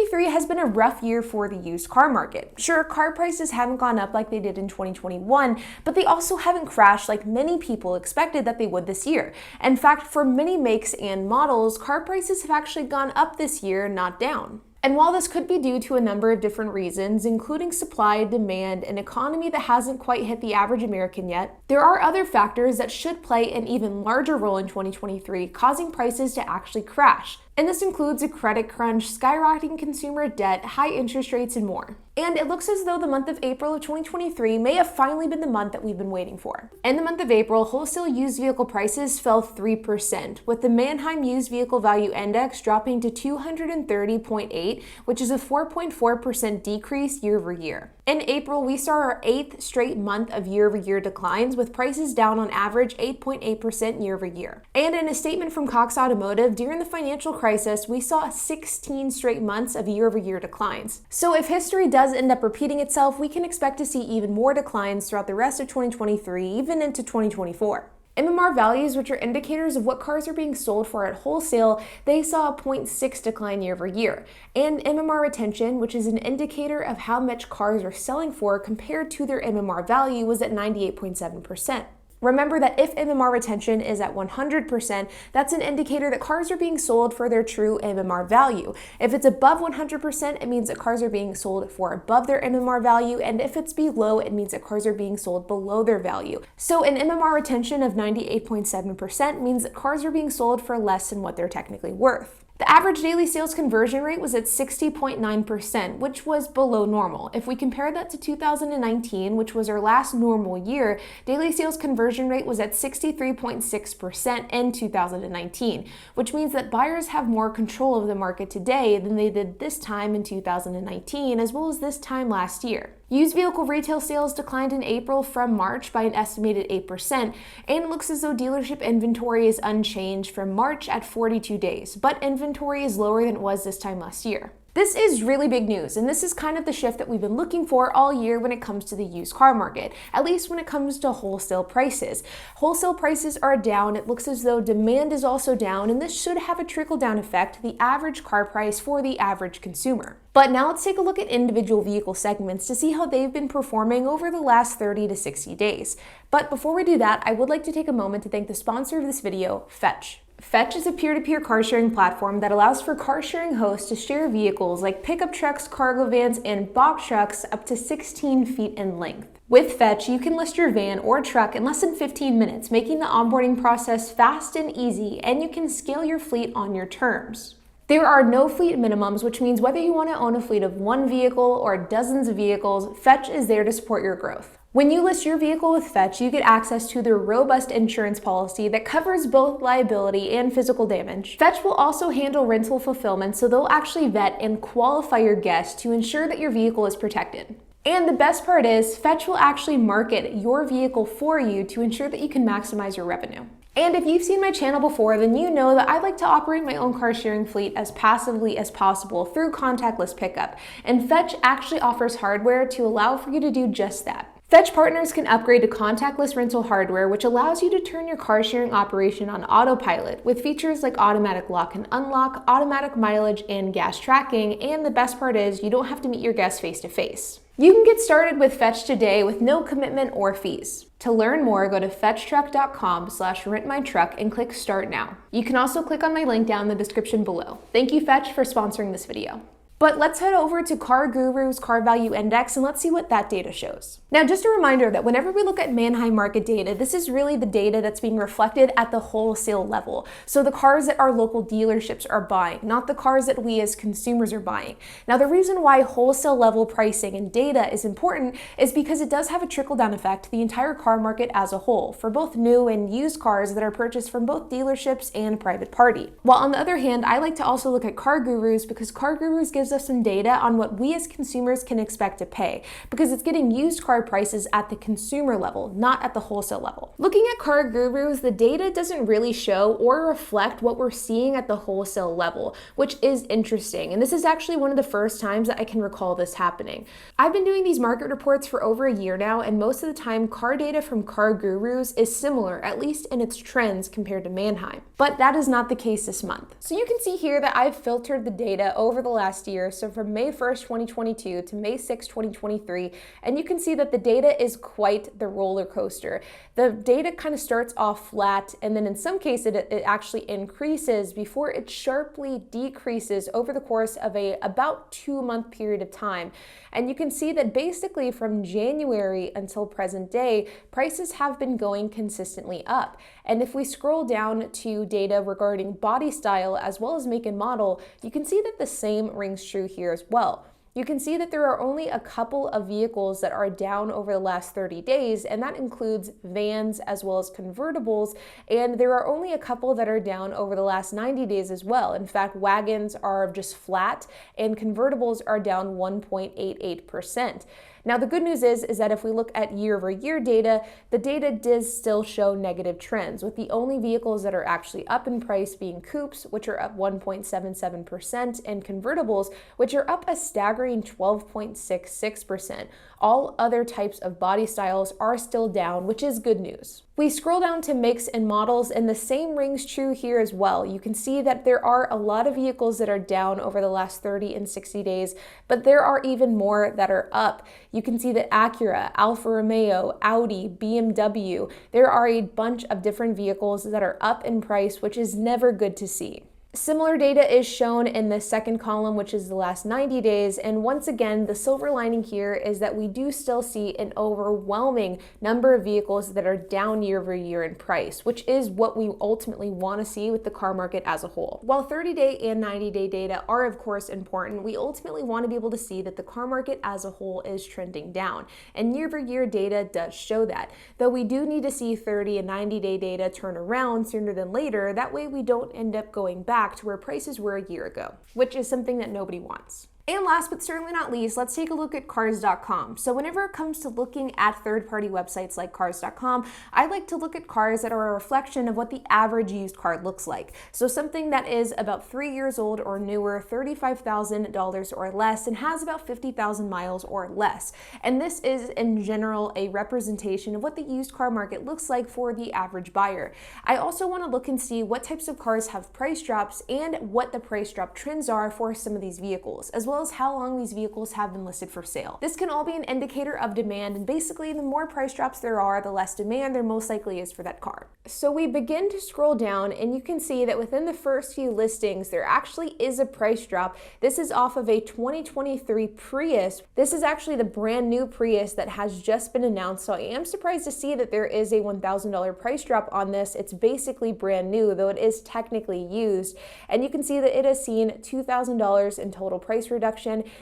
2023 has been a rough year for the used car market. Sure, car prices haven't gone up like they did in 2021, but they also haven't crashed like many people expected that they would this year. In fact, for many makes and models, car prices have actually gone up this year, not down. And while this could be due to a number of different reasons, including supply, demand, an economy that hasn't quite hit the average American yet, there are other factors that should play an even larger role in 2023, causing prices to actually crash. And this includes a credit crunch, skyrocketing consumer debt, high interest rates, and more. And it looks as though the month of April of 2023 may have finally been the month that we've been waiting for. In the month of April, wholesale used vehicle prices fell 3%, with the Manheim Used Vehicle Value Index dropping to 230.8, which is a 4.4% decrease year over year. In April, we saw our 8th straight month of year-over-year declines, with prices down on average 8.8% year over year. And in a statement from Cox Automotive, during the financial crisis, we saw 16 straight months of year-over-year declines. So if history does end up repeating itself, we can expect to see even more declines throughout the rest of 2023, even into 2024. MMR values, which are indicators of what cars are being sold for at wholesale, they saw a 0.6 decline year over year. And MMR retention, which is an indicator of how much cars are selling for compared to their MMR value, was at 98.7%. Remember that if MMR retention is at 100%, that's an indicator that cars are being sold for their true MMR value. If it's above 100%, it means that cars are being sold for above their MMR value, and if it's below, it means that cars are being sold below their value. So an MMR retention of 98.7% means that cars are being sold for less than what they're technically worth. The average daily sales conversion rate was at 60.9%, which was below normal. If we compare that to 2019, which was our last normal year, daily sales conversion rate was at 63.6% in 2019, which means that buyers have more control of the market today than they did this time in 2019, as well as this time last year. Used vehicle retail sales declined in April from March by an estimated 8%, and it looks as though dealership inventory is unchanged from March at 42 days, but inventory is lower than it was this time last year. This is really big news, and this is kind of the shift that we've been looking for all year when it comes to the used car market, at least when it comes to wholesale prices. Wholesale prices are down, it looks as though demand is also down, and this should have a trickle-down effect to the average car price for the average consumer. But now let's take a look at individual vehicle segments to see how they've been performing over the last 30 to 60 days. But before we do that, I would like to take a moment to thank the sponsor of this video, Fetch. Fetch is a peer-to-peer car sharing platform that allows for car sharing hosts to share vehicles like pickup trucks, cargo vans, and box trucks up to 16 feet in length. With Fetch, you can list your van or truck in less than 15 minutes, making the onboarding process fast and easy, and you can scale your fleet on your terms. There are no fleet minimums, which means whether you want to own a fleet of one vehicle or dozens of vehicles, Fetch is there to support your growth. When you list your vehicle with Fetch, you get access to their robust insurance policy that covers both liability and physical damage. Fetch will also handle rental fulfillment, so they'll actually vet and qualify your guests to ensure that your vehicle is protected. And the best part is, Fetch will actually market your vehicle for you to ensure that you can maximize your revenue. And if you've seen my channel before, then you know that I like to operate my own car sharing fleet as passively as possible through contactless pickup. And Fetch actually offers hardware to allow for you to do just that. Fetch partners can upgrade to contactless rental hardware, which allows you to turn your car sharing operation on autopilot with features like automatic lock and unlock, automatic mileage, and gas tracking. And the best part is you don't have to meet your guests face to face. You can get started with Fetch today with no commitment or fees. To learn more, go to fetchtruck.com/rentmytruck and click Start Now. You can also click on my link down in the description below. Thank you, Fetch, for sponsoring this video. But let's head over to CarGurus Car Value Index and let's see what that data shows. Now, just a reminder that whenever we look at Manheim market data, this is really the data that's being reflected at the wholesale level. So the cars that our local dealerships are buying, not the cars that we as consumers are buying. Now, the reason why wholesale level pricing and data is important is because it does have a trickle-down effect to the entire car market as a whole, for both new and used cars that are purchased from both dealerships and private party. While on the other hand, I like to also look at CarGurus because CarGurus gives us some data on what we as consumers can expect to pay, because it's getting used car prices at the consumer level, not at the wholesale level. Looking at CarGurus, the data doesn't really show or reflect what we're seeing at the wholesale level, which is interesting. And this is actually one of the first times that I can recall this happening. I've been doing these market reports for over a year now, and most of the time car data from CarGurus is similar, at least in its trends compared to Manheim. But that is not the case this month. So you can see here that I've filtered the data over the last year here, so from May 1st, 2022 to May 6th, 2023, and you can see that the data is quite the roller coaster. The data kind of starts off flat, and then in some cases it actually increases before it sharply decreases over the course of a about 2-month period of time. And you can see that basically from January until present day, prices have been going consistently up. And if we scroll down to data regarding body style as well as make and model, you can see that the same rings true here as well. You can see that there are only a couple of vehicles that are down over the last 30 days, and that includes vans as well as convertibles, and there are only a couple that are down over the last 90 days as well. In fact, wagons are just flat, and convertibles are down 1.88%. Now, the good news is that if we look at year-over-year data, the data does still show negative trends, with the only vehicles that are actually up in price being coupes, which are up 1.77%, and convertibles, which are up a staggering 12.66%. All other types of body styles are still down, which is good news. We scroll down to makes and models, and the same rings true here as well. You can see that there are a lot of vehicles that are down over the last 30 and 60 days, but there are even more that are up. You can see that Acura, Alfa Romeo, Audi, BMW, there are a bunch of different vehicles that are up in price, which is never good to see. Similar data is shown in the second column, which is the last 90 days. And once again, the silver lining here is that we do still see an overwhelming number of vehicles that are down year over year in price, which is what we ultimately want to see with the car market as a whole. While 30-day and 90-day data are of course important, we ultimately want to be able to see that the car market as a whole is trending down. And year over year data does show that. Though we do need to see 30 and 90-day data turn around sooner than later, that way we don't end up going back to where prices were a year ago, which is something that nobody wants. And last but certainly not least, let's take a look at cars.com. So whenever it comes to looking at third-party websites like cars.com, I like to look at cars that are a reflection of what the average used car looks like. So something that is about 3 years old or newer, $35,000 or less, and has about 50,000 miles or less. And this is in general a representation of what the used car market looks like for the average buyer. I also want to look and see what types of cars have price drops and what the price drop trends are for some of these vehicles, as well as how long these vehicles have been listed for sale. This can all be an indicator of demand, and basically the more price drops there are, the less demand there most likely is for that car. So we begin to scroll down, and you can see that within the first few listings there actually is a price drop. This is off of a 2023 Prius. This is actually the brand new Prius that has just been announced, so I am surprised to see that there is a $1,000 price drop on this. It's basically brand new, though it is technically used, and you can see that it has seen $2,000 in total price reduction.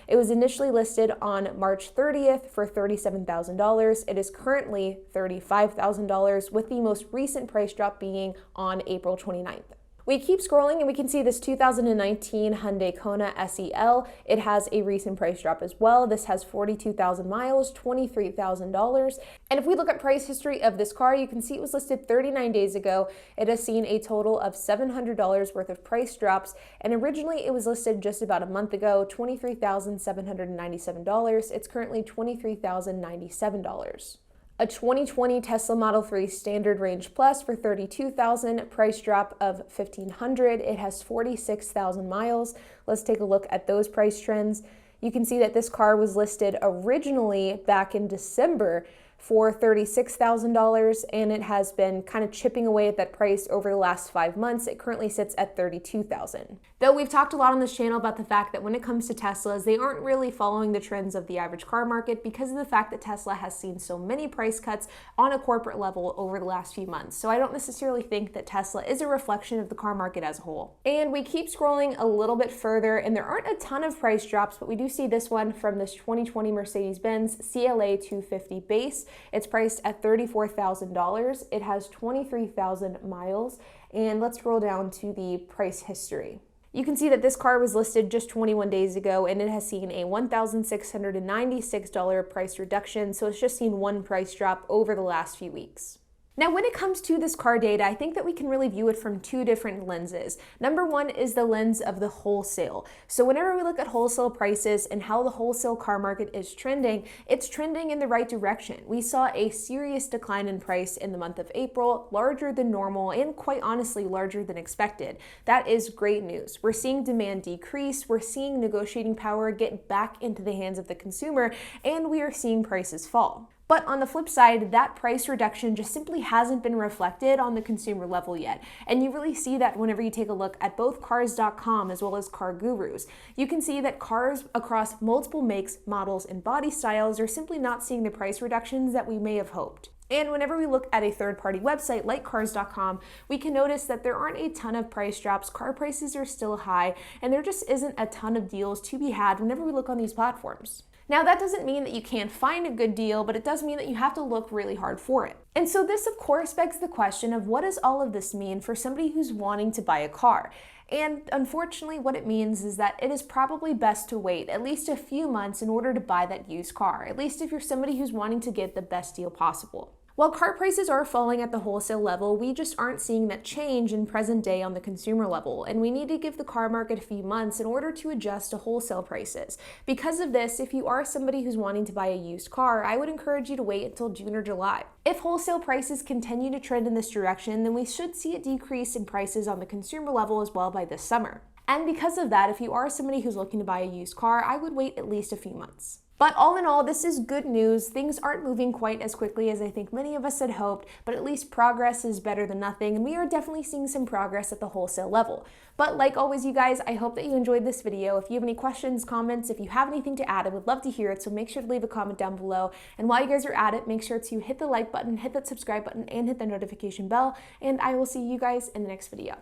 It was initially listed on March 30th for $37,000. It is currently $35,000, with the most recent price drop being on April 29th. We keep scrolling and we can see this 2019 Hyundai Kona SEL. It has a recent price drop as well. This has 42,000 miles, $23,000. And if we look at price history of this car, you can see it was listed 39 days ago. It has seen a total of $700 worth of price drops. And originally it was listed just about a month ago, $23,797. It's currently $23,097. A 2020 Tesla Model 3 Standard Range Plus for $32,000, price drop of $1,500. It has 46,000 miles. Let's take a look at those price trends. You can see that this car was listed originally back in December for $36,000, and it has been kind of chipping away at that price over the last 5 months. It currently sits at $32,000. Though we've talked a lot on this channel about the fact that when it comes to Teslas, they aren't really following the trends of the average car market because of the fact that Tesla has seen so many price cuts on a corporate level over the last few months. So I don't necessarily think that Tesla is a reflection of the car market as a whole. And we keep scrolling a little bit further, and there aren't a ton of price drops, but we do see this one from this 2020 Mercedes-Benz CLA 250 base. It's priced at $34,000. It has 23,000 miles. And let's scroll down to the price history. You can see that this car was listed just 21 days ago, and it has seen a $1,696 price reduction. So it's just seen one price drop over the last few weeks. Now, when it comes to this car data, I think that we can really view it from two different lenses. Number one is the lens of the wholesale. So whenever we look at wholesale prices and how the wholesale car market is trending, it's trending in the right direction. We saw a serious decline in price in the month of April, larger than normal and quite honestly larger than expected. That is great news. We're seeing demand decrease, we're seeing negotiating power get back into the hands of the consumer, and we are seeing prices fall. But on the flip side, that price reduction just simply hasn't been reflected on the consumer level yet. And you really see that whenever you take a look at both Cars.com as well as CarGurus. You can see that cars across multiple makes, models, and body styles are simply not seeing the price reductions that we may have hoped. And whenever we look at a third-party website like Cars.com, we can notice that there aren't a ton of price drops, car prices are still high, and there just isn't a ton of deals to be had whenever we look on these platforms. Now, that doesn't mean that you can't find a good deal, but it does mean that you have to look really hard for it. And so this, of course, begs the question of what does all of this mean for somebody who's wanting to buy a car? And unfortunately, what it means is that it is probably best to wait at least a few months in order to buy that used car, at least if you're somebody who's wanting to get the best deal possible. While car prices are falling at the wholesale level, we just aren't seeing that change in present day on the consumer level, and we need to give the car market a few months in order to adjust to wholesale prices. Because of this, if you are somebody who's wanting to buy a used car, I would encourage you to wait until June or July. If wholesale prices continue to trend in this direction, then we should see a decrease in prices on the consumer level as well by this summer. And because of that, if you are somebody who's looking to buy a used car, I would wait at least a few months. But all in all, this is good news. Things aren't moving quite as quickly as I think many of us had hoped, but at least progress is better than nothing, and we are definitely seeing some progress at the wholesale level. But like always, you guys, I hope that you enjoyed this video. If you have any questions, comments, if you have anything to add, I would love to hear it, so make sure to leave a comment down below. And while you guys are at it, make sure to hit the like button, hit that subscribe button, and hit the notification bell, and I will see you guys in the next video.